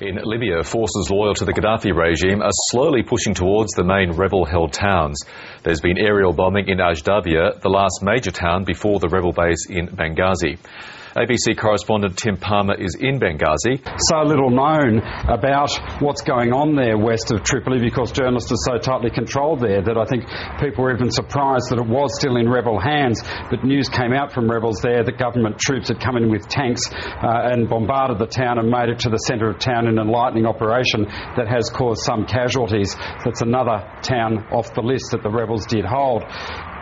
In Libya, forces loyal to the Gaddafi regime are slowly pushing towards the main rebel-held towns. There's been aerial bombing in Ajdabiya, the last major town before the rebel base in Benghazi. ABC correspondent Tim Palmer is in Benghazi. So little known about what's going on there west of Tripoli because journalists are so tightly controlled there that I think people were even surprised that it was still in rebel hands. But news came out from rebels there that government troops had come in with tanks and bombarded the town and made it to the centre of town in an enlightening operation that has caused some casualties. That's another town off the list that the rebels did hold.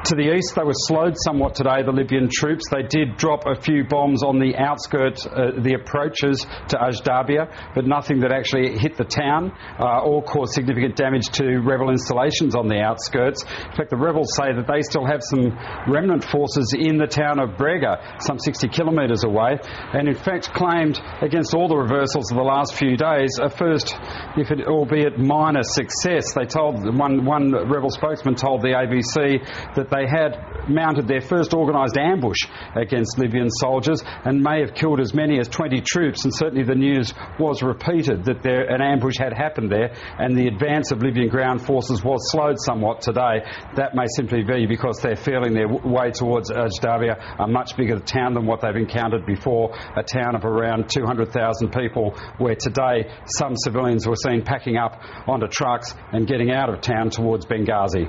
To the east, they were slowed somewhat today, the Libyan troops. They did drop a few bombs on the outskirts, the approaches to Ajdabiya, but nothing that actually hit the town or caused significant damage to rebel installations on the outskirts. In fact, the rebels say that they still have some remnant forces in the town of Brega, some 60 kilometres away, and in fact claimed, against all the reversals of the last few days, a first, if it albeit minor success. They told, one rebel spokesman told the ABC that they had mounted their first organised ambush against Libyan soldiers and may have killed as many as 20 troops, and certainly the news was repeated that an ambush had happened there and the advance of Libyan ground forces was slowed somewhat today. That may simply be because they're feeling their way towards Ajdabiya, a much bigger town than what they've encountered before, a town of around 200,000 people, where today some civilians were seen packing up onto trucks and getting out of town towards Benghazi.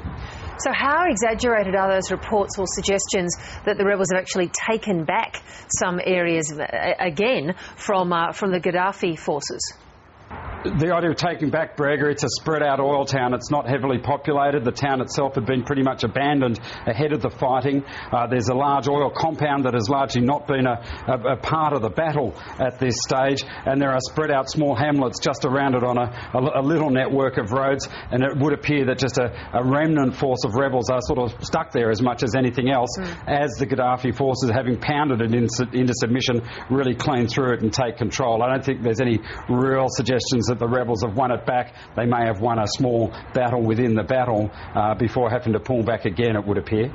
So how exaggerated are those reports or suggestions that the rebels have actually taken back some areas again from the Gaddafi forces? The idea of taking back Brega, it's a spread-out oil town. It's not heavily populated. The town itself had been pretty much abandoned ahead of the fighting. There's a large oil compound that has largely not been a part of the battle at this stage, and there are spread-out small hamlets just around it on a little network of roads, and it would appear that just a remnant force of rebels are sort of stuck there as much as anything else, as the Gaddafi forces, having pounded it into submission, really clean through it and take control. I don't think there's any real suggestions that the rebels have won it back. They may have won a small battle within the battle before having to pull back again, it would appear.